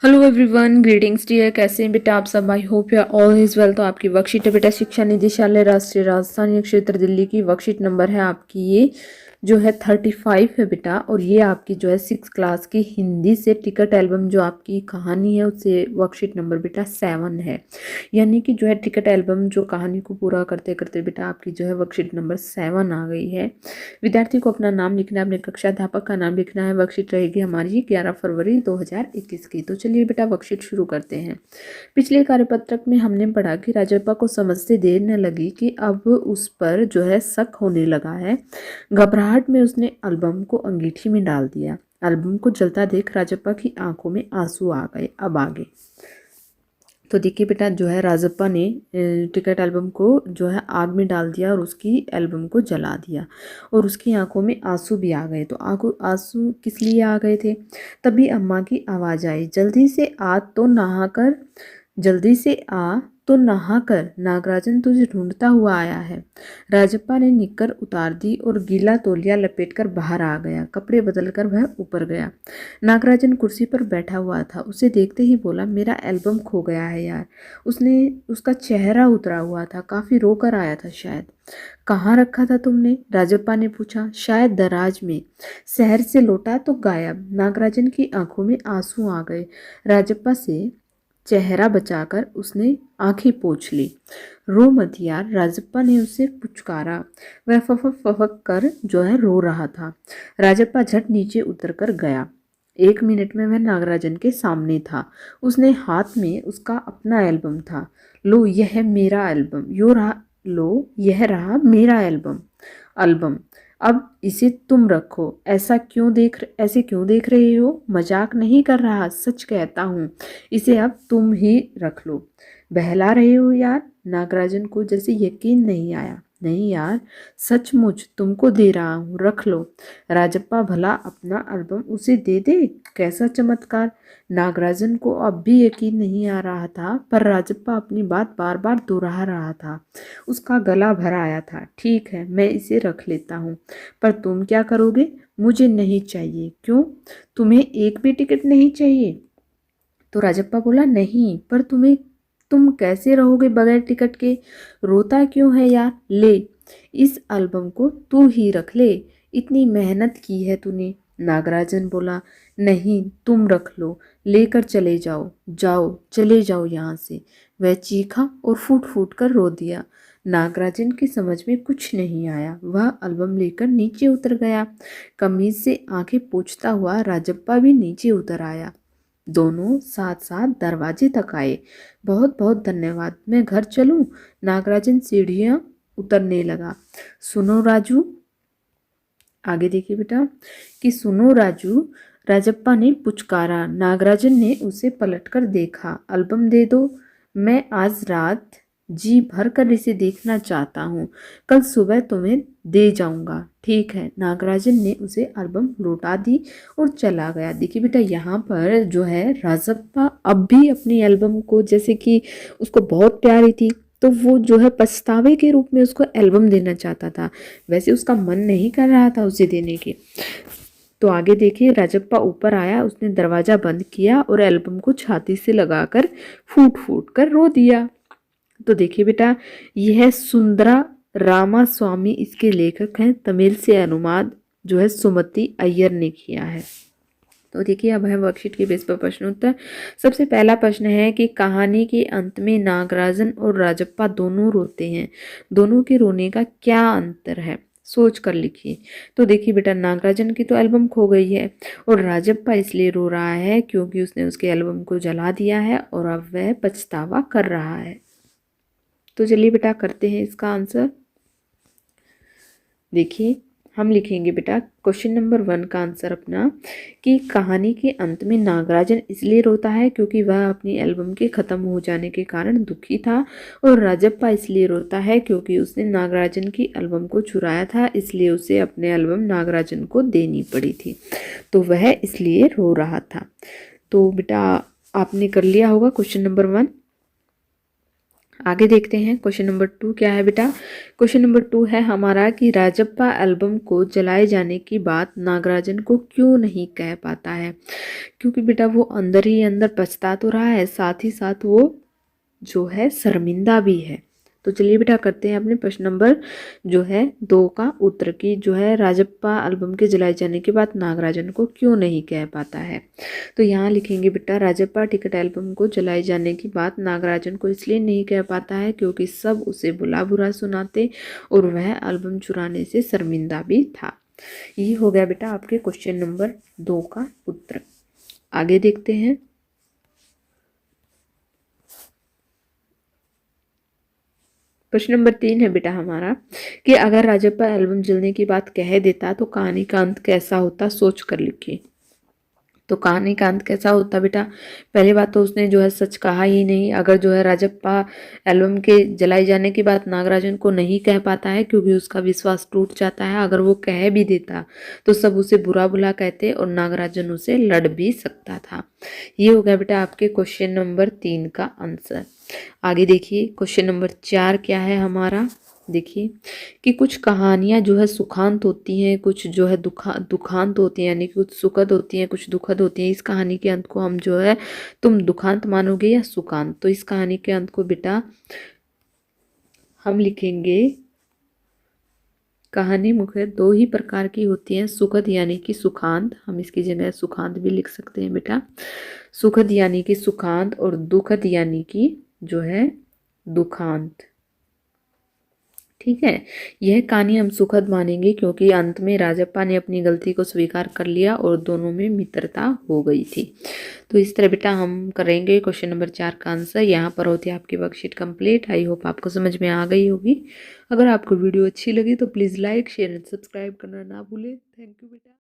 Hello everyone, greetings dear. कैसे हैं बेटा आप सब? I hope you are all is well. तो आपकी वर्कशीट है बेटा शिक्षा निदेशालय राष्ट्रीय राजधानी क्षेत्र दिल्ली की। वर्कशीट नंबर है आपकी ये जो है 35 है बेटा। और ये आपकी जो है 6 क्लास की हिंदी से टिकट एल्बम जो आपकी कहानी है उससे वर्कशीट नंबर बेटा 7 है। यानी कि जो है टिकट एल्बम जो कहानी को पूरा करते करते बेटा आपकी जो है वर्कशीट नंबर 7 आ गई है। विद्यार्थी को अपना नाम लिखना है, अपने कक्षा अध्यापक का नाम लिखना है। वर्कशीट रहेगी हमारी 11 फरवरी 2021 की। तो चलिए बेटा वर्कशीट शुरू करते हैं। पिछले कार्यपत्रक में हमने पढ़ा कि राजप्पा को समझते देर न लगी कि अब उस पर जो है शक होने लगा है। घबराहट में उसने एल्बम को अंगीठी में डाल दिया। एल्बम को जलता देख राजप्पा की आंखों में आंसू आ गए। अब आगे तो देखिए बेटा जो है राजप्पा ने टिकट एल्बम को जो है आग में डाल दिया और उसकी एल्बम को जला दिया और उसकी आंखों में आंसू भी आ गए। तो आंसू किस लिए आ गए थे? तभी अम्मा की आवाज़ आई, जल्दी से आ तो नहा कर, नागराजन तुझे ढूंढता हुआ आया है। राजप्पा ने निक्कर उतार दी और गीला तौलिया लपेटकर बाहर आ गया। कपड़े बदलकर वह ऊपर गया। नागराजन कुर्सी पर बैठा हुआ था। उसे देखते ही बोला, मेरा एल्बम खो गया है यार। उसका चेहरा उतरा हुआ था, काफी रोकर आया था शायद। कहाँ रखा था तुमने? राजप्पा ने पूछा। शायद दराज में। शहर से लौटा तो गायब। नागराजन की आंखों में आंसू आ गए। राजप्पा से चेहरा बचाकर उसने आंखें पोंछ ली। रो मत यार, राजप्पा ने उसे पुचकारा। वह फफक फफक कर जो है रो रहा था। राजप्पा झट नीचे उतर कर गया। 1 मिनट में वह नागराजन के सामने था। उसने हाथ में उसका अपना एल्बम था। लो यह मेरा एल्बम, यह रहा मेरा एल्बम। एल्बम अब इसे तुम रखो। ऐसे क्यों देख रहे हो? मजाक नहीं कर रहा, सच कहता हूँ। इसे अब तुम ही रख लो। बहला रहे हो यार? नागराजन को जैसे यकीन नहीं आया। नहीं यार, सचमुच तुमको दे रहा हूँ, रख लो। राजप्पा भला अपना एल्बम उसे दे दे? कैसा चमत्कार! नागराजन को अब भी यकीन नहीं आ रहा था, पर राजप्पा अपनी बात बार बार दोहरा रहा था। उसका गला भर आया था। ठीक है, मैं इसे रख लेता हूँ, पर तुम क्या करोगे? मुझे नहीं चाहिए। क्यों? तुम्हें एक भी टिकट नहीं चाहिए? तो राजप्पा बोला, नहीं, पर तुम कैसे रहोगे बगैर टिकट के? रोता क्यों है यार? ले, इस एल्बम को तू ही रख ले। इतनी मेहनत की है तूने। नागराजन बोला, नहीं, तुम रख लो। लेकर चले जाओ, चले जाओ यहाँ से। वह चीखा और फूट फूट कर रो दिया। नागराजन की समझ में कुछ नहीं आया। वह एल्बम लेकर नीचे उतर गया। कमीज से आंखें पोंछता हुआ राजप्पा भी नीचे उतर आया। दोनों साथ साथ दरवाजे तक आए। बहुत बहुत धन्यवाद, मैं घर चलूं? नागराजन सीढ़ियां उतरने लगा। सुनो राजू, आगे देखिए बेटा कि सुनो राजू, राजप्पा ने पुचकारा। नागराजन ने उसे पलटकर देखा। एल्बम दे दो, मैं आज रात जी भर कर इसे देखना चाहता हूँ। कल सुबह तुम्हें दे जाऊंगा। ठीक है। नागराजन ने उसे एल्बम लौटा दी और चला गया। देखिए बेटा यहाँ पर जो है राजप्पा अब भी अपनी एल्बम को, जैसे कि उसको बहुत प्यारी थी, तो वो जो है पछतावे के रूप में उसको एल्बम देना चाहता था। वैसे उसका मन नहीं कर रहा था उसे देने की। तो आगे देखिए, राजप्पा ऊपर आया, उसने दरवाजा बंद किया और एल्बम को छाती से लगाकर फूट फूट कर रो दिया। तो देखिए बेटा, यह सुंदरा रामास्वामी इसके लेखक हैं। तमिल से अनुवाद जो है सुमति अय्यर ने किया है। तो देखिए अब है वर्कशीट के बेस पर प्रश्न उत्तर। सबसे पहला प्रश्न है कि कहानी के अंत में नागराजन और राजप्पा दोनों रोते हैं। दोनों के रोने का क्या अंतर है? सोच कर लिखिए। तो देखिए बेटा, नागराजन की तो एल्बम खो गई है और राजप्पा इसलिए रो रहा है क्योंकि उसने उसके एल्बम को जला दिया है और अब वह पछतावा कर रहा है। तो चलिए बेटा करते हैं इसका आंसर। देखिए हम लिखेंगे बेटा क्वेश्चन नंबर 1 का आंसर अपना कि कहानी के अंत में नागराजन इसलिए रोता है क्योंकि वह अपनी एल्बम के ख़त्म हो जाने के कारण दुखी था, और राजप्पा इसलिए रोता है क्योंकि उसने नागराजन की एल्बम को चुराया था, इसलिए उसे अपने एल्बम नागराजन को देनी पड़ी थी, तो वह इसलिए रो रहा था। तो बेटा आपने कर लिया होगा क्वेश्चन नंबर 1। आगे देखते हैं क्वेश्चन नंबर 2 क्या है बेटा। क्वेश्चन नंबर 2 है हमारा कि राजप्पा एल्बम को जलाए जाने की बात नागराजन को क्यों नहीं कह पाता है। क्योंकि बेटा वो अंदर ही अंदर पछता तो रहा है, साथ ही साथ वो जो है शर्मिंदा भी है। तो चलिए बेटा करते हैं अपने प्रश्न नंबर जो है 2 का उत्तर की जो है राजप्पा एल्बम के जलाए जाने के बाद नागराजन को क्यों नहीं कह पाता है। तो यहाँ लिखेंगे बेटा राजप्पा टिकट एल्बम को जलाए जाने की बात नागराजन को इसलिए नहीं कह पाता है क्योंकि सब उसे बुला बुरा सुनाते और वह एल्बम चुराने से शर्मिंदा भी था। ये हो गया बेटा आपके क्वेश्चन नंबर 2 का उत्तर। आगे देखते हैं प्रश्न नंबर 3 है बेटा हमारा कि अगर राजप्पा एल्बम जलने की बात कह देता तो कहानी का अंत कैसा होता, सोच कर लिखिए। तो कहानी का अंत कैसा होता बेटा। पहली बात तो उसने जो है सच कहा ही नहीं। अगर जो है राजप्पा एल्बम के जलाए जाने की बात नागराजन को नहीं कह पाता है क्योंकि उसका विश्वास टूट जाता है। अगर वो कह भी देता तो सब उसे बुरा बुला कहते और नागराजन उसे लड़ भी सकता था। ये हो गया बेटा आपके क्वेश्चन नंबर 3 का आंसर। आगे देखिए क्वेश्चन नंबर 4 क्या है हमारा। देखिए कि कुछ कहानियाँ जो है सुखांत होती हैं, कुछ जो है दुखांत होती हैं, यानी कि कुछ सुखद होती हैं, कुछ दुखद होती हैं। इस कहानी के अंत को हम जो है तुम दुखांत मानोगे या सुखांत। तो इस कहानी के अंत को बेटा हम लिखेंगे कहानी मुख्य 2 ही प्रकार की होती हैं, सुखद यानी कि सुखांत, हम इसकी जगह सुखांत भी लिख सकते हैं बेटा। सुखद यानी कि सुखांत और दुखद यानी कि जो है दुखांत। ठीक है, यह कहानी हम सुखद मानेंगे क्योंकि अंत में राजप्पा ने अपनी गलती को स्वीकार कर लिया और दोनों में मित्रता हो गई थी। तो इस तरह बेटा हम करेंगे क्वेश्चन नंबर 4 का आंसर। यहाँ पर होती है आपकी वर्कशीट कंप्लीट। आई होप आपको समझ में आ गई होगी। अगर आपको वीडियो अच्छी लगी तो please like share and subscribe करना ना भूलें। थैंक यू बेटा।